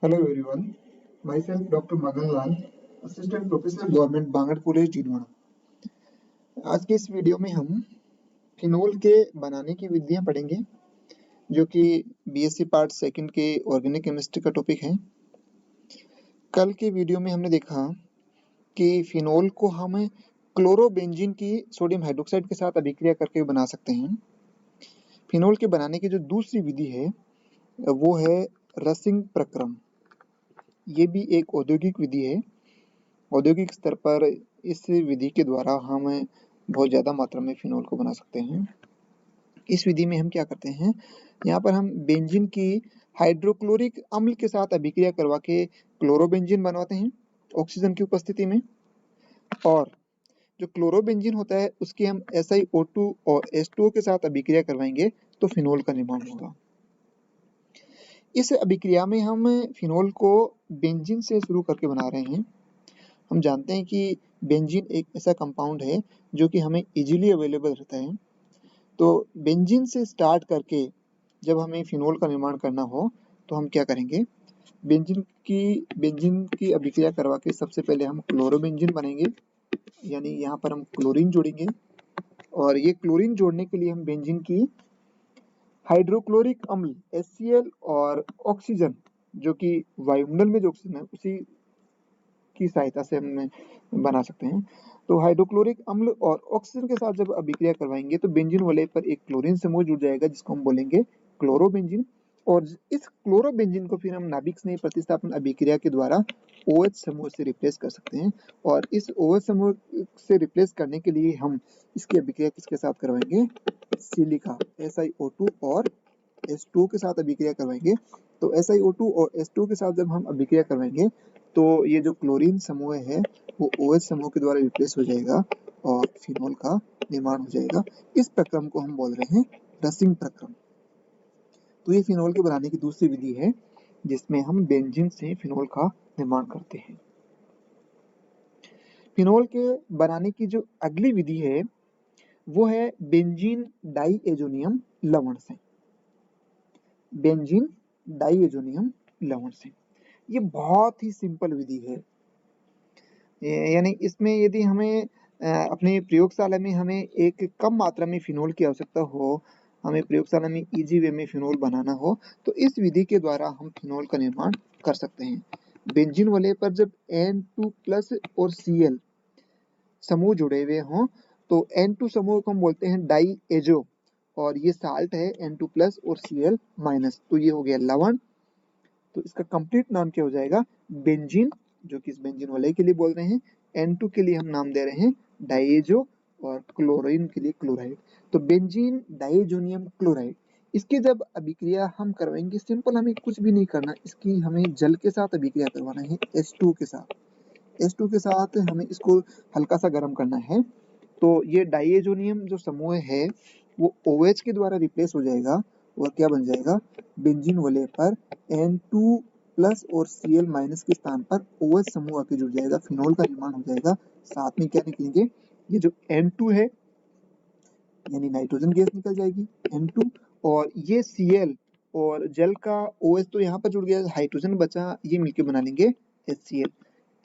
Hello everyone, myself Dr. Magan Lal, Assistant Professor Government Bangur college Didwana. आज के इस video में हम फिनोल के बनाने की विधियां पढ़ेंगे, जो कि बीएससी पार्ट सेकंड के ऑर्गेनिक केमिस्ट्री का टॉपिक है। कल के वीडियो में हमने देखा कि फिनोल को हम क्लोरोबेंजीन की सोडियम हाइड्रोक्साइड के साथ अभिक्रिया करके बना सकते हैं। फिनोल के बनाने की जो दूसरी विधि है वो है रसिंग प्रक्रम। ये भी एक औद्योगिक विधि है। औद्योगिक स्तर पर इस विधि के द्वारा हम बहुत ज़्यादा मात्रा में फिनोल को बना सकते हैं। इस विधि में हम क्या करते हैं, यहाँ पर हम बेंजीन की हाइड्रोक्लोरिक अम्ल के साथ अभिक्रिया करवा के क्लोरोबेंजीन बनवाते हैं ऑक्सीजन की उपस्थिति में, और जो क्लोरोबेंजीन होता है उसकी हम SiO2 और H2O के साथ अभिक्रिया करवाएंगे तो फिनोल का निर्माण होगा। इस अभिक्रिया में हम फिनोल को बेंजीन से शुरू करके बना रहे हैं। हम जानते हैं कि बेंजीन एक ऐसा कंपाउंड है जो कि हमें इजीली अवेलेबल रहता है। तो बेंजीन से स्टार्ट करके जब हमें फिनोल का निर्माण करना हो तो हम क्या करेंगे, बेंजीन की अभिक्रिया करवा के सबसे पहले हम क्लोरोबेंजीन बनेंगे, यानी यहाँ पर हम क्लोरीन जोड़ेंगे। और ये क्लोरीन जोड़ने के लिए हम बेंजीन की हाइड्रोक्लोरिक अम्ल HCl और ऑक्सीजन, जो कि वायुमंडल में जो ऑक्सीजन है उसी की सहायता से हम बना सकते हैं। तो हाइड्रोक्लोरिक अम्ल और ऑक्सीजन के साथ जब अभिक्रिया करवाएंगे तो बेंजीन वलय पर एक क्लोरीन समूह जुड़ जाएगा जिसको हम बोलेंगे क्लोरोबेंजीन। और इस क्लोरोबेंजीन को फिर हम नाभिक स्नेह प्रतिस्थापन अभिक्रिया के द्वारा OH समूह से रिप्लेस कर सकते हैं। और इस OH समूह से रिप्लेस करने के लिए हम इसकी अभिक्रिया किसके साथ करवाएंगे, सिलिका SiO2 और H2O के साथ अभिक्रिया करवाएंगे। तो SiO2 और H2O के साथ जब हम अभिक्रिया करवाएंगे तो ये जो क्लोरीन समूह है वो OH समूह के द्वारा रिप्लेस हो जाएगा और फिनोल का निर्माण हो जाएगा। इस प्रक्रम को हम बोल रहे हैं रसिंग प्रक्रम। तो ये फिनोल के बनाने की दूसरी विधि है जिसमें हम बेंजीन से फिनोल का निर्माण करते हैं। फिनोल के बनाने की जो अगली विधि है वो है बेंजीन डाइएजोनियम लवण से। बेंजीन डाइएजोनियम लवण से ये बहुत ही सिंपल विधि है। यानी इसमें यदि हमें अपनी प्रयोगशाला में हमें एक कम मात्रा में फिनोल की आवश्यकता हो, हमें प्रयोगशाला में इजी वे में फिनोल बनाना हो, तो इस विधि के द्वारा हम फिनोल का निर्माण कर सकते हैं। बेंजीन वलय पर जब N2+ और Cl समूह जुड़े हुए हों तो N2 समूह को हम बोलते हैं डाइएजो, और ये साल्ट है N2+ और Cl-, तो ये हो गया लवण। तो इसका कंप्लीट नाम क्या हो जाएगा, बेंजीन, जो कि इस बेंजीन वलय के लिए बोल रहे हैं। N2 के लिए हम नाम दे रहे हैं डाइएजो और क्लोरीन के लिए क्लोराइड। तो बेंजीन डाइएजोनियम क्लोराइड, इसकी जब अभिक्रिया हम करवाएंगे, सिंपल हमें कुछ भी नहीं करना, इसकी हमें जल के साथ अभिक्रिया करवाना है H2 के साथ। H2 के साथ हमें इसको हल्का सा गर्म करना है। तो ये डाइएजोनियम जो समूह है वो OH के द्वारा रिप्लेस हो जाएगा और क्या बन जाएगा, बेंजीन वलय पर N2+ और Cl- के स्थान पर OH समूह आके जुड़ जाएगा, फिनोल का निर्माण हो जाएगा। साथ में क्या निकलेंगे, ये जो N2 है यानी नाइट्रोजन गैस निकल जाएगी N2, और ये Cl और जल का OH तो यहाँ पर जुड़ गया, हाइड्रोजन बचा, ये मिलके बना लेंगे HCl।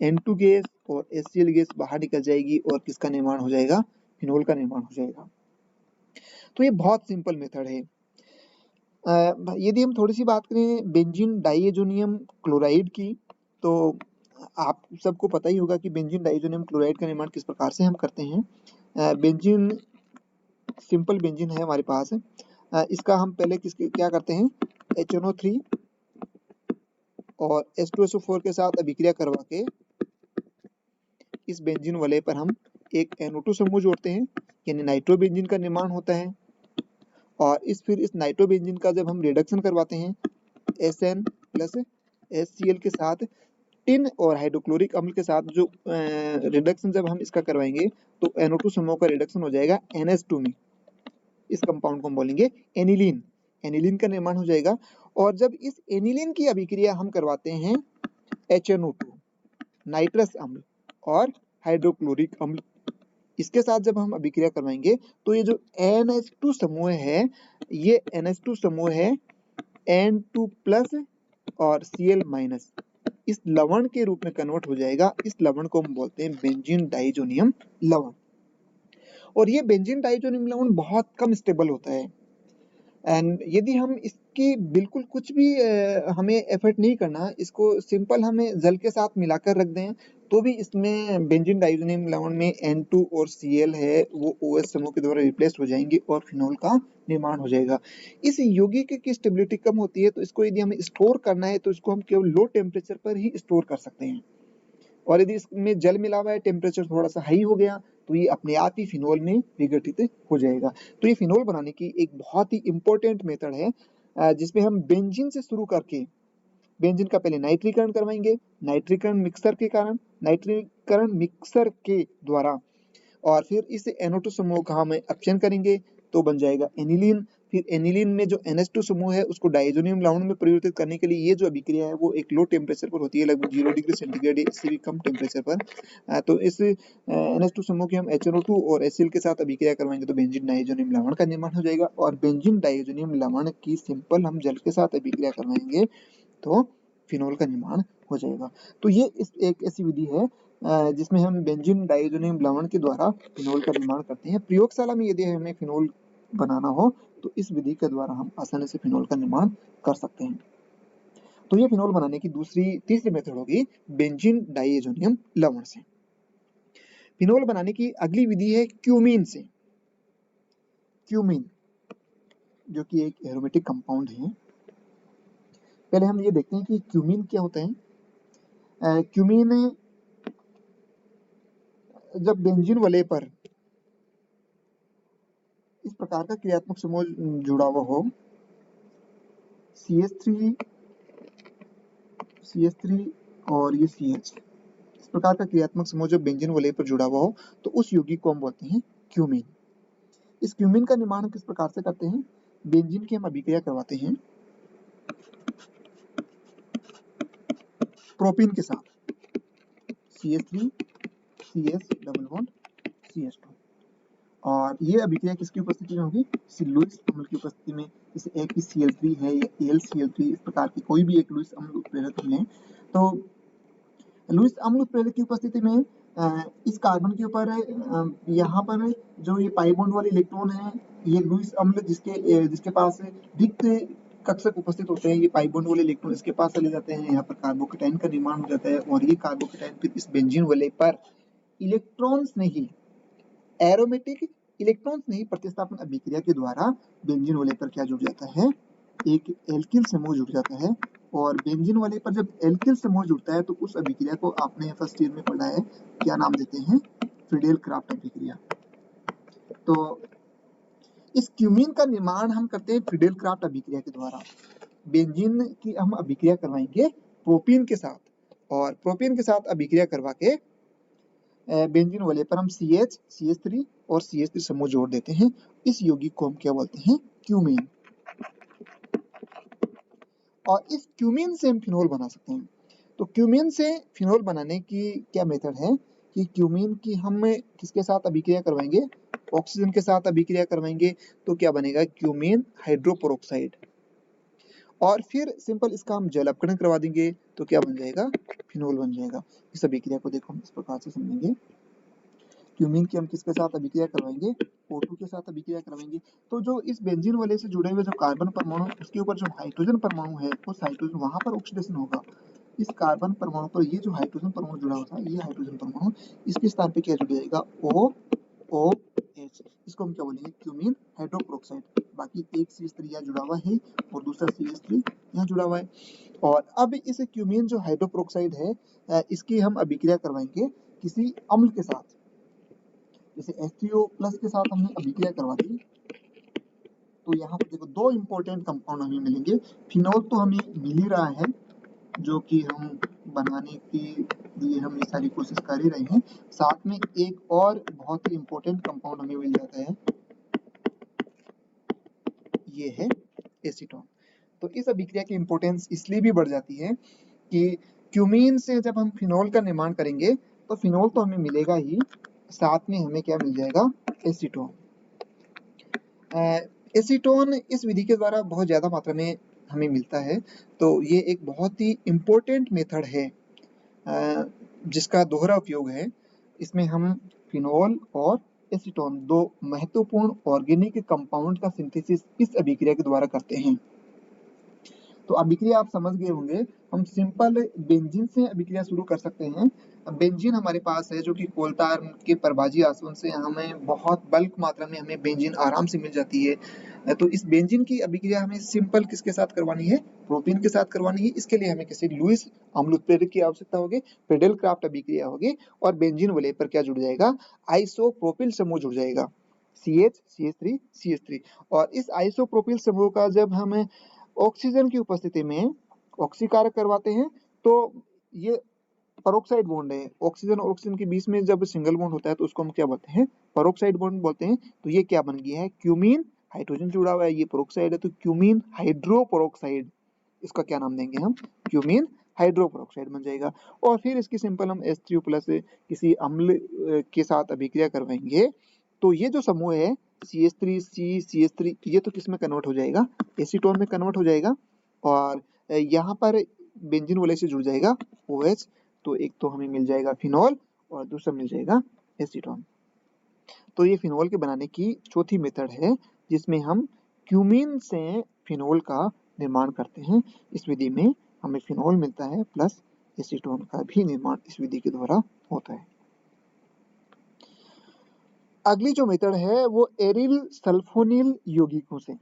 N2 गैस और HCl गैस बाहर निकल जाएगी और किसका निर्माण हो जाएगा, फिनोल का निर्माण हो जाएगा। तो ये बहुत सिंपल मेथड है। यदि हम थोड़ी सी बात करें बेंजीन डाइएजोनियम क्लोराइड की, तो आप सबको पता ही होगा कि बेंजीन डाइएजोनियम क्लोराइड का निर्माण किस प्रकार से हम करते हैं। बेंजीन सिंपल बेंजीन है हमारे पास, इसका हम पहले क्या करते हैं, HNO3 और H2SO4 के साथ अभिक्रिया करवा के इस बेंजीन वलय पर हम एक NO2 समूह जोड़ते हैं, यानी नाइट्रोबेंजीन का निर्माण होता है। और फिर इस नाइट्रोबेंजीन का जब हम रिडक्शन करवाते हैं SN+HCl के साथ, टिन और हाइड्रोक्लोरिक अम्ल के साथ जो रिडक्शन जब हम इसका करवाएंगे तो NO2 समूह का रिडक्शन हो जाएगा NH2 में। इस कंपाउंड को हम बोलेंगे एनिलीन। एनिलीन का निर्माण हो जाएगा। और जब इस एनिलीन की अभिक्रिया हम करवाते हैं HNO2, नाइट्रस अम्ल और हाइड्रोक्लोरिक अम्ल, इसके साथ जब हम अभिक्रिया करवाएंगे तो ये जो NH2 समूह है, ये NH2 समूह है N2+ और Cl- इस लवण के रूप में कन्वर्ट हो जाएगा। इस लवण को हम बोलते हैं बेंजीन डाइजोनियम लवण। और ये बेंजीन डाइजोनियम लवण बहुत कम स्टेबल होता है एंड यदि हम इसकी बिल्कुल कुछ भी हमें एफर्ट नहीं करना, इसको सिंपल हमें जल के साथ मिलाकर रख दें तो भी इसमें बेंजीन डाइजोनियम लवण में N2 और Cl है वो OH समूह के द्वारा रिप्लेस हो जाएंगे और फिनोल का निर्माण हो जाएगा। इस यौगिक की स्टेबिलिटी कम होती है, तो इसको यदि हमें स्टोर करना है तो इसको हम केवल लो टेम्परेचर पर ही स्टोर कर सकते हैं। और यदि इसमें जल मिला हुआ है, टेम्परेचर थोड़ा सा हाई हो गया तो ये अपने आप ही फिनोल में विघटित हो जाएगा। तो ये फिनोल बनाने की एक बहुत ही इंपॉर्टेंट मेथड है जिसमें हम बेंजीन से शुरू करके बेंजीन का पहले नाइट्रीकरण करवाएंगे, नाइट्रीकरण मिक्सर के द्वारा और फिर इस NO2 समूह का हम अपचयन करेंगे तो बन जाएगा एनिलीन। फिर एनिलीन में जो NH2 समूह है उसको डाइजोनियम लवण में परिवर्तित करने के लिए ये जो अभिक्रिया है वो एक लो टेम्परेचर पर होती है, लगभग 0 डिग्री सेंटीग्रेड या इससे भी कम टेम्परेचर पर। तो इस NH2 समूह की हम HNO2 और HCl के साथ अभिक्रिया करवाएंगे तो बेंजीन डाइजोनियम लवण का निर्माण हो जाएगा। और बेंजीन डाइजोनियम लवण की सिंपल हम जल के साथ अभिक्रिया करवाएंगे तो फिनोल का निर्माण हो जाएगा। तो ये एक ऐसी विधि है जिसमें हम बेंजीन डाइजोनियम लवण के द्वारा फिनोल का निर्माण करते हैं। प्रयोगशाला में यदि हमें फिनोल बनाना हो तो इस विधि के द्वारा हम आसानी से फिनोल का निर्माण कर सकते हैं। तो ये फिनोल बनाने की तीसरी मेथड होगी बेंजीन डाइजोनियम लवण से। फिनोल बनाने की अगली विधि है क्यूमीन से। क्यूमीन जो कि एक एरोमेटिक कंपाउंड है। पहले हम ये देखते हैं कि क्यूमीन क्या होता है। क्यूमीन जब बेंजीन वलय पर इस प्रकार का क्रियात्मक समूह जुड़ा हुआ हो, CH3 और ये CH, इस प्रकार का क्रियात्मक समूह जब बेंजीन वलय पर जुड़ा हुआ हो तो उस यौगिक को हम बोलते हैं क्यूमीन। इस क्यूमीन का निर्माण हम किस प्रकार से करते हैं? बेंजीन की हम अभिक्रिया करवाते हैं प्रोपीन के साथ, CH3 CH double bond CH2। और ये अभिक्रिया किसकी उपस्थिति में होगी? लुईस अम्ल की उपस्थिति में। जैसे एक ही Cl3 है या AlCl3, इस प्रकार की कोई भी एक लुईस अम्ल उत्प्रेरक लें तो लुईस अम्ल उत्प्रेरक की उपस्थिति में इस कार्बन के ऊपर यहाँ पर जो ये पाई बॉन्ड वाले इलेक्ट्रॉन है, ये लुईस अम्ल जिसके पास रिक्त कक्षक उपस्थित होते हैं, ये पाई बॉन्ड वाले इलेक्ट्रॉन इसके पास चले जाते हैं, यहाँ पर कार्बोकेटाइन का निर्माण हो जाता है और ये कार्बोकेटाइन फिर इस बेंजीन वलय पर इलेक्ट्रॉन्स नहीं, एरोमेटिक इलेक्ट्रॉन्स नहीं, प्रतिस्थापन अभिक्रिया के द्वारा बेंजीन वलय पर क्या जुड़ जाता है? एक एल्किल समूह जुड़ जाता है। और बेंजीन वलय पर जब एल्किल समूह जुड़ता है तो उस अभिक्रिया को आपने फर्स्ट ईयर में पढ़ा है, क्या नाम देते हैं? फ्रीडेल क्राफ्ट अभिक्रिया। तो इस क्यूमीन का निर्माण हम करते हैं फ्रीडेल क्राफ्ट अभिक्रिया के द्वारा। बेंजीन की हम अभिक्रिया करवाएंगे प्रोपीन के साथ और प्रोपीन के साथ अभिक्रिया करवा के बेंजीन वलय पर हम CH, CH3 और CH3 समूह जोड़ देते हैं। इस यौगिक को हम क्या बोलते हैं? क्यूमीन। और इस क्यूमीन से हम फिनोल बना सकते हैं। तो क्यूमीन से फिनोल बनाने की क्या मेथड है कि क्यूमीन की हम किसके साथ अभिक्रिया करवाएंगे? ऑक्सीजन के साथ अभिक्रिया करवाएंगे तो क्या बनेगा? Cumene hydroperoxide. और फिर सिंपल इसका हम जल अपघटन करवा देंगे तो क्या बन जाएगा? फिनोल बन जाएगा। इस अभिक्रिया को देखो हम इस प्रकार से समझेंगे। क्यूमीन की हम किसके साथ अभिक्रिया करवाएंगे? O2 के साथ अभिक्रिया करवाएंगे। तो जो इस बेंजीन वलय से जुड़े हुए जो कार्बन परमाणु, उसके ऊपर जो हाइड्रोजन परमाणु है, उस हाइड्रोजन वहां पर ऑक्सीडेशन होगा। इस कार्बन परमाणु पर ये जो हाइड्रोजन परमाणु जुड़ा होता है, ये हाइड्रोजन परमाणु इसके स्थान पे क्या जुड़ जाएगा? OH। इसको हम क्या बोलेंगे? Cumene hydroperoxide. बाकी एक CH3 यहाँ जुड़ा हुआ है और दूसरा CH3 यहाँ जुड़ा हुआ है। और अब इस क्यूमीन जो हाइड्रोपेरोक्साइड है, इसकी हम अभिक्रिया करवाएंगे किसी अम्ल के साथ। जैसे H3O प्लस के साथ हमने अभिक्रिया करवा दी तो यहाँ पर देखो दो इंपॉर्टेंट कंपाउंड हमें मिलेंगे। फिनोल तो हमें मिल ही रहा है जो कि हम बनाने के लिए हम ये सारी कोशिश कर ही रहे हैं, साथ में एक और बहुत ही इंपॉर्टेंट कंपाउंड हमें मिल जाता है, ये है एसीटोन। तो इस अभिक्रिया की इंपॉर्टेंस इसलिए भी बढ़ जाती है कि क्यूमीन से जब हम फिनोल का निर्माण करेंगे तो फिनोल तो हमें मिलेगा ही, साथ में हमें क्या मिल जाएगा? एसीटोन। एसीटोन इस विधि के द्वारा बहुत ज्यादा मात्रा में हमें मिलता है। तो ये एक बहुत ही इम्पोर्टेंट मेथड है जिसका दोहरा उपयोग है। इसमें हम फिनोल और एसीटोन 2 महत्वपूर्ण ऑर्गेनिक कंपाउंड का सिंथेसिस इस अभिक्रिया के द्वारा करते हैं। तो अभिक्रिया आप समझ गए होंगे। हम सिंपल बेंजीन से अभिक्रिया शुरू कर सकते हैं। बेंजीन हमारे पास है जो कि कोलतार के परभाजी आसवन से हमें बहुत बल्क मात्रा में हमें बेंजीन आराम से मिल जाती है। तो इस बेंजीन की अभिक्रिया हमें सिंपल किसके साथ करवानी है? प्रोपीन के साथ करवानी है। इसके लिए हमें किसी लुईस अम्ल उत्प्रेरक की आवश्यकता होगी, पेडेल क्राफ्ट अभिक्रिया होगी और बेंजीन वाले पर क्या जुड़ जाएगा? आइसोप्रोपिल समूह जुड़ जाएगा, CH CH3 और इस आइसोप्रोपिल समूह का जब हम ऑक्सीजन की उपस्थिति में ऑक्सीकारक करवाते हैं तो ये परोक्साइड बॉन्ड है। ऑक्सीजन और ऑक्सीजन के बीच में जब सिंगल बॉन्ड होता है तो उसको हम क्या बोलते हैं? परोक्साइड बॉन्ड बोलते हैं। तो ये क्या बन गया है? क्यूमीन, हाइड्रोजन जुड़ा हुआ है, ये परोक्साइड है तो क्यूमीन हाइड्रोपरोक्साइड, इसका क्या नाम देंगे हम? क्यूमीन हाइड्रोपरोक्साइड बन जाएगा। और फिर इसकी सिंपल हम H3O+ किसी अम्ल के साथ अभिक्रिया करवाएंगे तो ये जो समूह है CH3 ये तो किस में कन्वर्ट हो जाएगा? एसीटोन में कन्वर्ट हो जाएगा और यहाँ पर बेंजीन वाले से जुड़ जाएगा OH। तो एक तो हमें मिल जाएगा फिनोल और दूसरा मिल जाएगा एसीटोन। तो ये फिनोल के बनाने की चौथी मेथड है जिसमें हम क्यूमीन से फिनोल का निर्माण करते हैं। इस विधि में हमें फिनोल मिलता है प्लस एसीटोन का भी निर्माण इस विधि के द्वारा होता है। अगली जो मेथड है वो एरिल सल्फोनिल यौगिकों से।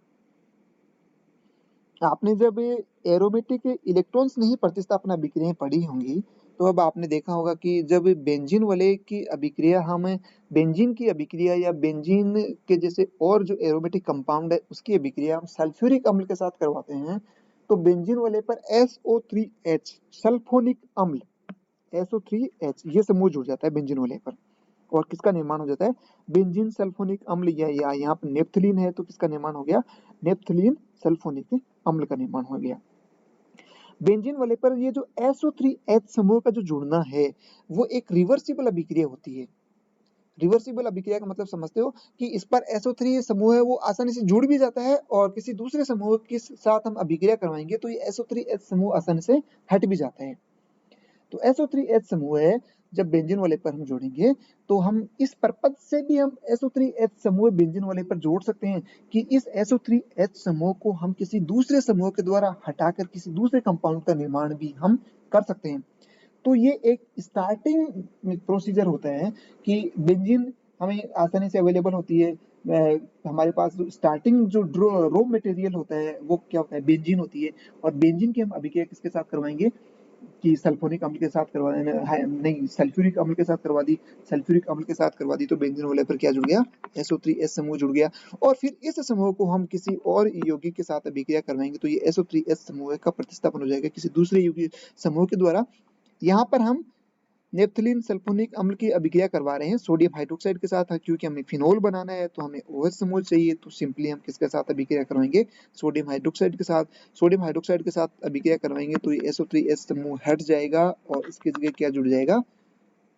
आपने जब एरोमेटिक इलेक्ट्रॉन्स नहीं प्रतिस्थापन अभिक्रियाएं पढ़ी होंगी तो अब आपने देखा होगा कि जब बेंजीन वाले की अभिक्रिया हम बेंजीन की अभिक्रिया या बेंजीन के जैसे और जो एरोमेटिक कंपाउंड है उसकी अभिक्रिया हम सल्फ्यूरिक अम्ल के साथ करवाते हैं तो बेंजीन वाले पर SO3H सल्फोनिक अम्ल SO3H ये समूह जुड़ जाता है बेंजीन वाले पर और किसका निर्माण हो जाता है? बेंजीन सल्फोनिक अम्ल या यहाँ पर नेप्थलीन है तो किसका निर्माण हो गया? नेप्थलीन सल्फोनिक अम्ल का निर्माण हो गया। बेंजीन वाले पर ये जो SO3H समूह का जो जुड़ना है वो एक रिवर्सिबल अभिक्रिया होती है। रिवर्सिबल अभिक्रिया का मतलब समझते हो कि इस पर SO3 समूह है वो आसानी से जुड़ भी जाता है और किसी दूसरे समूह के साथ हम अभिक्रिया करवाएंगे तो ये SO3H समूह आसानी से हट भी जाता है। तो SO3H समूह है जब बेंजीन वाले पर हम जोड़ेंगे तो हम इस पर्पज से भी हम SO3H समूह बेंजीन वाले पर जोड़ सकते हैं कि इस SO3H समूह को हम किसी दूसरे समूह के द्वारा हटाकर किसी दूसरे कंपाउंड का निर्माण भी हम कर सकते हैं। तो ये एक स्टार्टिंग प्रोसीजर होता है कि बेंजीन हमें आसानी से अवेलेबल होती है। हमारे पास जो स्टार्टिंग जो रॉ मटेरियल होता है वो क्या होता है? बेंजीन होती है और बेंजीन की हम अभिक्रिया किसके साथ करवाएंगे कि सल्फोनिक अम्ल के साथ करवा नहीं सल्फ्यूरिक अम्ल के साथ करवा दी। सल्फ्यूरिक अम्ल के साथ करवा दी तो बेंजीन वाले पर क्या जुड़ गया? SO3H समूह जुड़ गया और फिर इस समूह को हम किसी और यौगिक के साथ अभिक्रिया करवाएंगे तो ये SO3H समूह का प्रतिस्थापन हो जाएगा किसी दूसरे यौगिक समूह के द्वारा। यहाँ पर हम नेप्थलीन सल्फोनिक अम्ल की अभिक्रिया करवा रहे हैं सोडियम हाइड्रोक्साइड के साथ क्योंकि हमें फिनोल बनाना है तो हमें OH समूह चाहिए तो सिंपली हम किसके साथ अभिक्रिया करवाएंगे? सोडियम हाइड्रोक्साइड के साथ। सोडियम हाइड्रोक्साइड के साथ अभिक्रिया करवाएंगे तो ये SO3H समूह हट जाएगा और इसकी जगह क्या जुड़ जाएगा?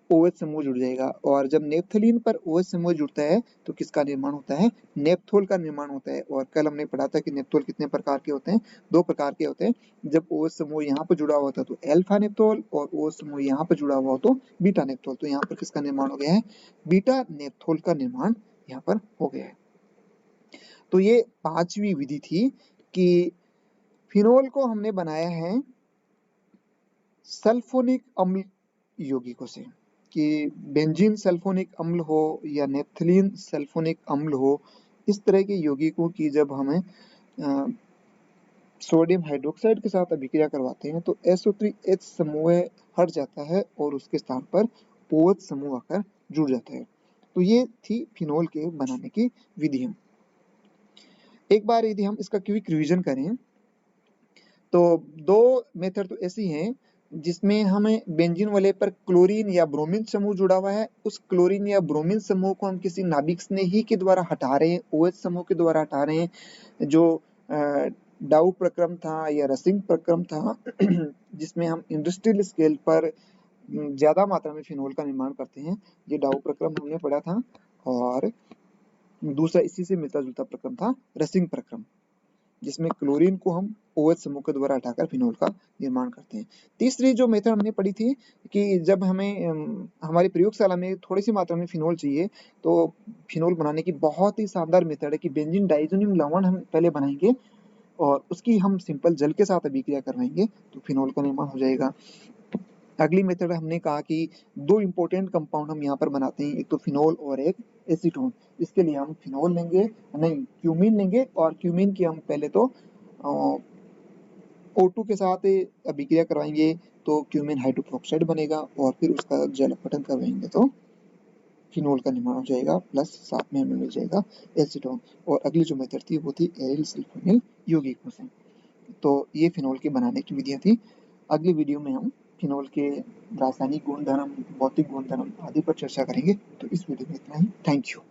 OH समूह जुड़ जाएगा और जब नेप्थलीन पर OH समूह जुड़ता है तो किसका निर्माण होता है? नेप्थोल का निर्माण होता है। और कल हमने पढ़ा था कि नेप्थोल कितने प्रकार के होते हैं? 2 प्रकार के होते हैं। जब OH समूह यहाँ पर जुड़ा हुआ होता है तो अल्फा नेप्थोल और OH समूह यहाँ पर जुड़ा हुआ हो तो बीटा नेप्थोल। तो यहाँ पर किसका निर्माण हो गया है? बीटा नेप्थोल का निर्माण यहाँ पर हो गया है। तो ये 5वीं विधि थी कि फिनोल को हमने बनाया है सल्फोनिक अम्ल यौगिकों से कि बेंजीन सल्फोनिक अम्ल हो या नेप्थलीन सल्फोनिक अम्ल हो, इस तरह के यौगिकों की जब हमें सोडियम हाइड्रोक्साइड के साथ अभिक्रिया करवाते हैं तो SO3H समूह हट जाता है और उसके स्थान पर OH समूह आकर जुड़ जाता है। तो ये थी फिनोल के बनाने की विधियां। एक बार यदि हम इसका क्विक रिवीजन करें तो 2 मेथड तो ऐसी हैं जिसमें हमें बेंजीन वाले पर क्लोरीन या ब्रोमीन समूह जुड़ा हुआ है। उस क्लोरीन या ब्रोमीन समूह को हम किसी नाभिक स्नेही के द्वारा हटा रहे हैं, OH समूह के द्वारा हटा रहे हैं। जो डाउ प्रक्रम था या रसिंग प्रक्रम था जिसमें हम इंडस्ट्रियल स्केल पर ज्यादा मात्रा में फिनोल का निर्माण करते हैं, ये डाउ प्रक्रम हमने पढ़ा था। और दूसरा इसी से मिलता जुलता प्रक्रम था रसिंग प्रक्रम। जिसमें क्लोरीन को हम OH समूह के द्वारा हटाकर फिनोल का निर्माण करते हैं। तीसरी जो मेथड हमने पढ़ी थी कि जब हमें हमारी प्रयोगशाला में थोड़ी-सी मात्रा में फिनोल चाहिए, तो फिनोल बनाने की बहुत ही शानदार मेथड है कि बेंजीन डाइज़ोनियम लवण हम पहले बनाएँगे और उसकी हम सिंपल जल के साथ अभिक्रिया करवाएँगे, तो फिनोल का निर्माण हो जाएगा। अगली मेथड हमने कहा कि 2 इम्पोर्टेंट कंपाउंड हम यहाँ पर बनाते हैं, एक तो फिनोल और एक एसीटोन। इसके लिए हम फिनोल लेंगे नहीं, क्यूमीन लेंगे और क्यूमीन की हम पहले तो O2 के साथ अभिक्रिया करवाएँगे, तो क्यूमीन हाइड्रोक्साइड बनेगा और फिर उसका जल अपघटन करवाएँगे तो फिनोल का निर्माण हो जाएगा, प्लस साथ में हमें मिल जाएगा एसीटोन। और अगली जो मेथड थी वो थी एरिल सल्फोनील यौगिकों से। तो ये फिनोल के बनाने की विधियाँ थी। अगली वीडियो में हम फिनोल के रासायनिक गुणधर्म, भौतिक गुणधर्म आदि पर चर्चा करेंगे। तो इस वीडियो में इतना ही। Thank you.